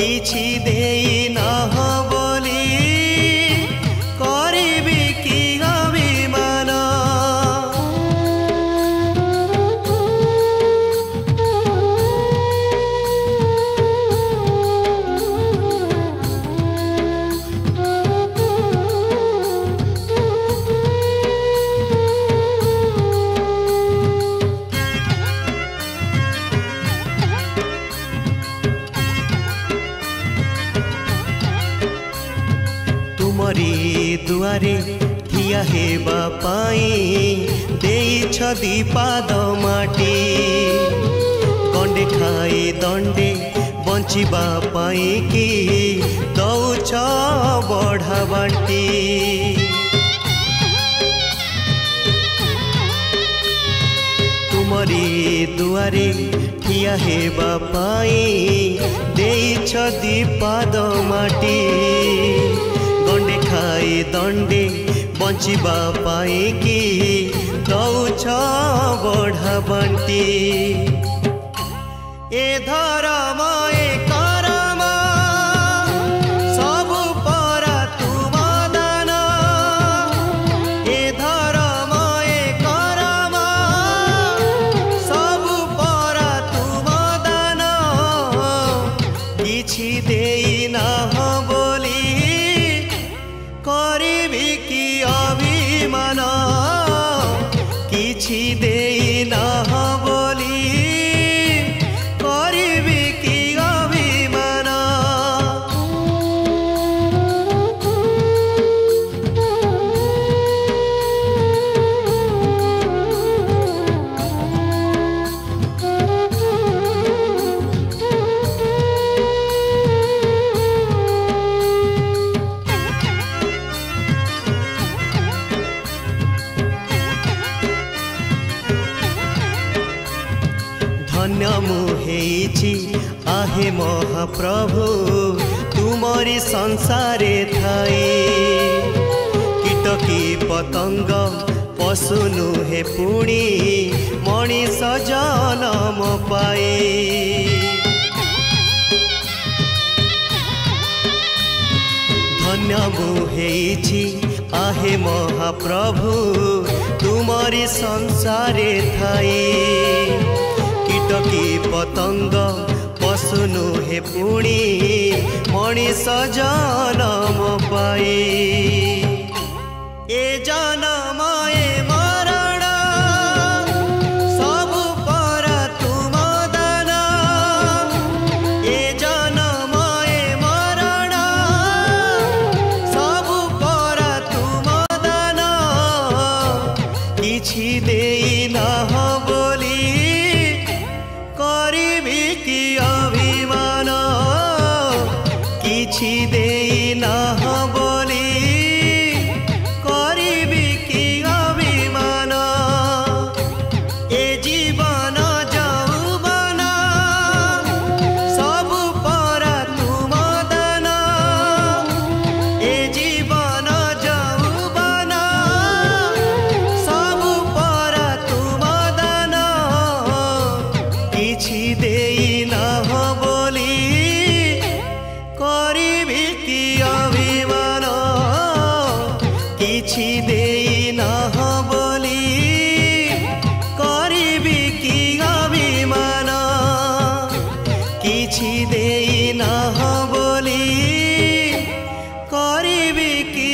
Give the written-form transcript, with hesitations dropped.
किछि देई नाह बोली करिबि कि अभिमान। तुमरी दुआरे ठिया हेबा पाई देइछ दीपाद माटी गंडे खाई दंडे बंचिबा पाई कि दौछ बढ़ा बाटी। तुमरी दुआरे ठिया हेबा पाई देइछ दीपाद माटी गंडे खाई दंडे बंचिबा पाई कि दौछ बढ़ा बांटी। ए धर्म ए करम सबु परा तुम दान। ए धर्म ए करम सबु परा तुम दान। किछि देई नाह बोली करिबि कि अभिमान। किछि देई नाह बोली करिबि कि अभिमान। धन्य मुहेछि आहे महाप्रभु तुमरी संसारे थाई। कीटकी पतंग पशु नुहे पुणी मणिष जनम पाए। धन्य मुहेछि आहे महाप्रभु तुमरी संसारे थाई। कीटकी पतंग पशु नुहे पुणी मणिष जनम पाए। ए जनम ए मरण सबु परा तुम दान। ए जनम ए मरण सबु परा तुम दान। किछि देई नाह बोली करिबि कि अभिमान। किछि देई नाह बोली करिबि कि अभिमान। ए जीवन यौवन सबु परा तुम दान। ए जीवन यौवन सबु परा तुम दान। किछि देई नाह बोली करिबि कि अभिमान। किछि देई नाह बोली करिबि कि अभिमान। किछि देई नाह बोली करिबि कि